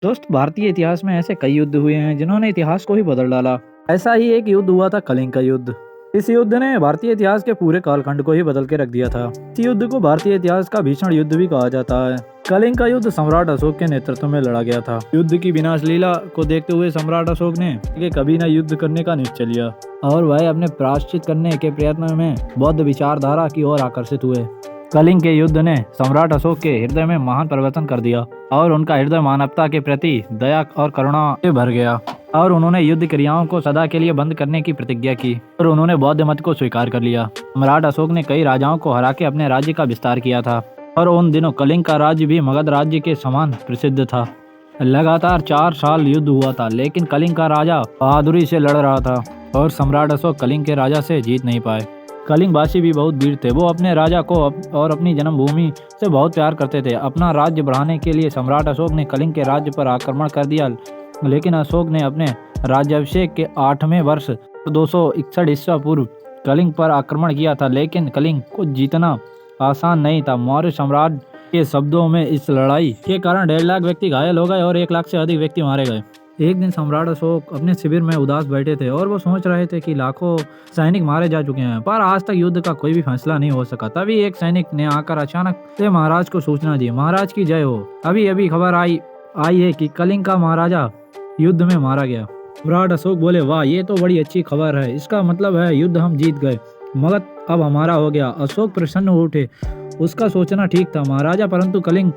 दोस्त, भारतीय इतिहास में ऐसे कई युद्ध हुए हैं जिन्होंने इतिहास को ही बदल डाला। ऐसा ही एक युद्ध हुआ था, कलिंग का युद्ध। इस युद्ध ने भारतीय इतिहास के पूरे कालखंड को ही बदल के रख दिया था। इस युद्ध को भारतीय इतिहास का भीषण युद्ध भी कहा जाता है। कलिंग का युद्ध सम्राट अशोक के नेतृत्व में लड़ा गया था। युद्ध की विनाश लीला को देखते हुए सम्राट अशोक ने कि कभी न युद्ध करने का निश्चय लिया और वह अपने प्रायश्चित करने के प्रयत्न में बौद्ध विचारधारा की ओर आकर्षित हुए। कलिंग के युद्ध ने सम्राट अशोक के हृदय में महान परिवर्तन कर दिया और उनका हृदय मानवता के प्रति दया और करुणा से भर गया और उन्होंने युद्ध क्रियाओं को सदा के लिए बंद करने की प्रतिज्ञा की और उन्होंने बौद्ध मत को स्वीकार कर लिया। सम्राट अशोक ने कई राजाओं को हरा के अपने राज्य का विस्तार किया था और उन दिनों कलिंग का राज्य भी मगध राज्य के समान प्रसिद्ध था। लगातार 4 साल युद्ध हुआ था, लेकिन कलिंग का राजा बहादुरी से लड़ रहा था और सम्राट अशोक कलिंग के राजा से जीत नहीं पाए। कलिंग वासी भी बहुत वीर थे। वो अपने राजा को और अपनी जन्मभूमि से बहुत प्यार करते थे। अपना राज्य बढ़ाने के लिए सम्राट अशोक ने कलिंग के राज्य पर आक्रमण कर दिया, लेकिन अशोक ने अपने राज्याभिषेक के 8वें वर्ष 261 ईस्वी पूर्व कलिंग पर आक्रमण किया था, लेकिन कलिंग को जीतना आसान नहीं था। मौर्य सम्राट के शब्दों में इस लड़ाई के कारण 1.5 लाख व्यक्ति घायल हो गए और 1 लाख से अधिक व्यक्ति मारे गए। एक दिन सम्राट अशोक अपने शिविर में उदास बैठे थे और वो सोच रहे थे कि लाखों सैनिक मारे जा चुके हैं, पर आज तक युद्ध का कोई भी फैसला नहीं हो सका। तभी एक सैनिक ने आकर अचानक से महाराज को सूचना दी, महाराज की जय हो, अभी अभी खबर आई है कि कलिंग का महाराजा युद्ध में मारा गया। सम्राट अशोक बोले, वाह, ये तो बड़ी अच्छी खबर है। इसका मतलब है युद्ध हम जीत गए, मगध अब हमारा हो गया। अशोक प्रसन्न हो उठे। उसका सोचना ठीक था महाराजा, परंतु कलिंग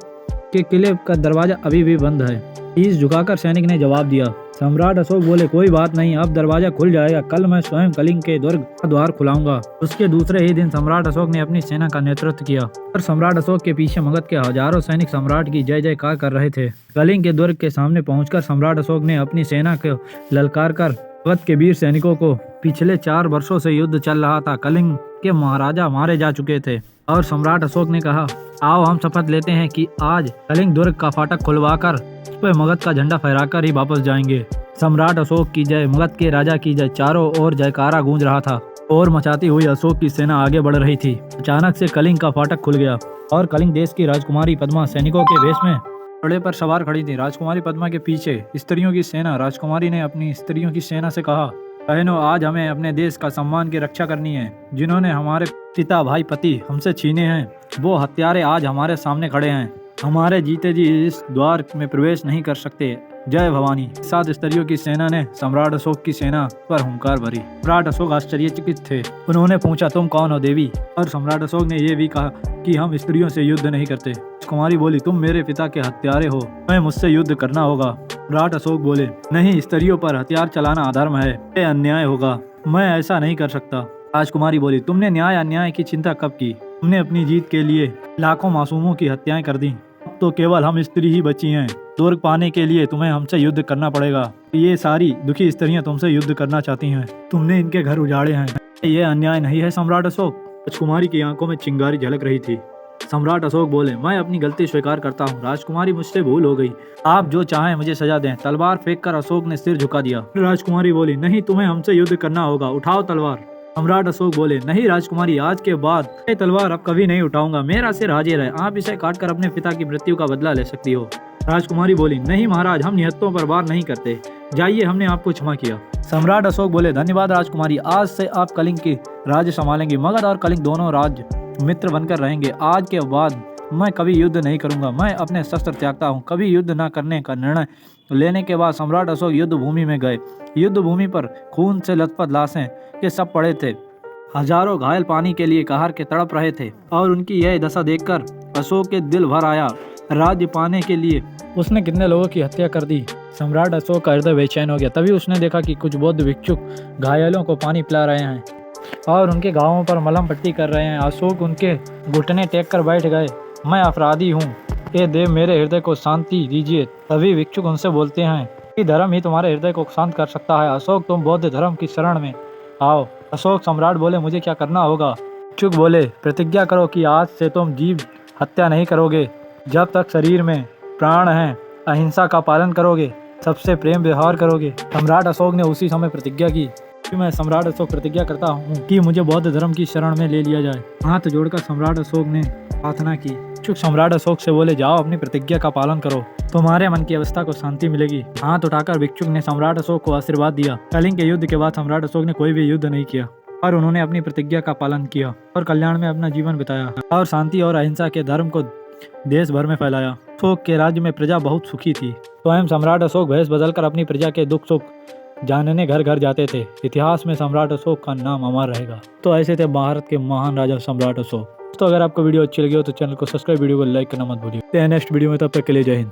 के किले का दरवाजा अभी भी बंद है। शीश झुकाकर सैनिक ने जवाब दिया। सम्राट अशोक बोले, कोई बात नहीं, अब दरवाजा खुल जाएगा। कल मैं स्वयं कलिंग के दुर्ग का द्वार खुलाऊंगा। उसके दूसरे ही दिन सम्राट अशोक ने अपनी सेना का नेतृत्व किया और सम्राट अशोक के पीछे मगध के हजारों सैनिक सम्राट की जय जयकार कर रहे थे। कलिंग के दुर्ग के सामने पहुंचकर सम्राट अशोक ने अपनी सेना को ललकार कर मगध के वीर सैनिकों को पिछले 4 वर्षों से युद्ध चल रहा था, कलिंग के महाराजा मारे जा चुके थे और सम्राट अशोक ने कहा, आओ हम शपथ लेते हैं कि आज कलिंग दुर्ग का फाटक खुलवाकर उस पर मगध का झंडा फहराकर ही वापस जाएंगे। सम्राट अशोक की जय, मगध के राजा की जय। चारों ओर जयकारा गूंज रहा था और मचाती हुई अशोक की सेना आगे बढ़ रही थी। अचानक से कलिंग का फाटक खुल गया और कलिंग देश की राजकुमारी पद्मा सैनिकों के वेश में घोड़े पर सवार खड़ी थी। राजकुमारी पद्मा के पीछे स्त्रियों की सेना। राजकुमारी ने अपनी स्त्रियों की सेना से कहा, बहनों, आज हमें अपने देश का सम्मान की रक्षा करनी है। जिन्होंने हमारे पिता भाई पति हमसे छीने हैं, वो हत्यारे आज हमारे सामने खड़े हैं। हमारे जीते जी इस द्वार में प्रवेश नहीं कर सकते। जय भवानी। 7 स्त्रियों की सेना ने सम्राट अशोक की सेना पर हुंकार भरी। सम्राट अशोक आश्चर्यचकित थे। उन्होंने पूछा, तुम कौन हो देवी? और सम्राट अशोक ने ये भी कहा कि हम स्त्रियों से युद्ध नहीं करते। कुमारी बोली, तुम मेरे पिता के हत्यारे हो, तुम्हें मुझसे युद्ध करना होगा। सम्राट अशोक बोले, नहीं, स्त्रियों पर हथियार चलाना अधर्म है, ये अन्याय होगा, मैं ऐसा नहीं कर सकता। राजकुमारी बोली, तुमने न्याय अन्याय की चिंता कब की? तुमने अपनी जीत के लिए लाखों मासूमों की हत्याएं कर दी। अब तो केवल हम स्त्री ही बची हैं। दुर्ग पाने के लिए तुम्हें हमसे युद्ध करना पड़ेगा। ये सारी दुखी स्त्रियां तुमसे युद्ध करना चाहती हैं। तुमने इनके घर उजाड़े हैं। ये अन्याय नहीं है सम्राट अशोक। राजकुमारी की आंखों में चिंगारी झलक रही थी। सम्राट अशोक बोले, मैं अपनी गलती स्वीकार करता हूँ। राजकुमारी, मुझसे भूल हो गई, आप जो चाहें मुझे सजा दें। तलवार फेंककर अशोक ने सिर झुका दिया। राजकुमारी बोली, नहीं, तुम्हें हमसे युद्ध करना होगा, उठाओ तलवार। सम्राट अशोक बोले, नहीं राजकुमारी, आज के बाद ये तलवार अब कभी नहीं उठाऊंगा। मेरा सिर हाजिर है, आप इसे काटकर अपने पिता की मृत्यु का बदला ले सकती हो। राजकुमारी बोली, नहीं महाराज, हम निहत्तों पर वार नहीं करते। जाइए, हमने आपको क्षमा किया। सम्राट अशोक बोले, धन्यवाद राजकुमारी, आज से आप कलिंग की राज्य संभालेंगे। मगध और कलिंग दोनों राज्य मित्र बनकर रहेंगे। आज के बाद मैं कभी युद्ध नहीं करूंगा। मैं अपने शस्त्र त्यागता हूँ। कभी युद्ध न करने का निर्णय लेने के बाद सम्राट अशोक युद्ध भूमि में गए। युद्ध भूमि पर खून से लथपथ लाशें के सब पड़े थे। हजारों घायल पानी के लिए कहार के तड़प रहे थे और उनकी यह दशा देखकर अशोक के दिल भर आया। राज्य पाने के लिए उसने कितने लोगों की हत्या कर दी। सम्राट अशोक का हृदय बेचैन हो गया। तभी उसने देखा कि कुछ बौद्ध भिक्षुक घायलों को पानी पिला रहे हैं और उनके घावों पर मलहम पट्टी कर रहे हैं। अशोक उनके घुटने टेक कर बैठ गए। मैं अपराधी हूँ, ये देव मेरे हृदय को शांति दीजिए। तभी भिक्षुक उनसे बोलते हैं कि धर्म ही तुम्हारे हृदय को शांत कर सकता है। अशोक, तुम बौद्ध धर्म की शरण में आओ। अशोक सम्राट बोले, मुझे क्या करना होगा? भिक्षुक बोले, प्रतिज्ञा करो कि आज से तुम जीव हत्या नहीं करोगे। जब तक शरीर में प्राण है, अहिंसा का पालन करोगे, सबसे प्रेम व्यवहार करोगे। सम्राट अशोक ने उसी समय प्रतिज्ञा की। मैं सम्राट अशोक प्रतिज्ञा करता हूँ कि मुझे बौद्ध धर्म की शरण में ले लिया जाए। हाथ जोड़कर सम्राट अशोक ने प्रार्थना की। भिक्षुक सम्राट अशोक से बोले, जाओ अपनी प्रतिज्ञा का पालन करो। तुम्हारे मन की अवस्था को शांति मिलेगी। हाथ उठाकर भिक्षुक ने सम्राट अशोक को आशीर्वाद दिया। कलिंग के युद्ध के बाद सम्राट अशोक ने कोई भी युद्ध नहीं किया और उन्होंने अपनी प्रतिज्ञा का पालन किया और कल्याण में अपना जीवन बिताया और शांति और अहिंसा के धर्म को देश भर में फैलाया। अशोक के राज्य में प्रजा बहुत सुखी थी। स्वयं सम्राट अशोक भेष बदलकर अपनी प्रजा के दुख सुख जानने घर घर जाते थे। इतिहास में सम्राट अशोक का नाम अमर रहेगा। तो ऐसे थे भारत के महान राजा सम्राट अशोक। तो अगर आपको वीडियो अच्छी लगी हो तो चैनल को सब्सक्राइब, वीडियो को लाइक करना मत भूलिए। नेक्स्ट वीडियो में, तब तक के लिए जय हिंद।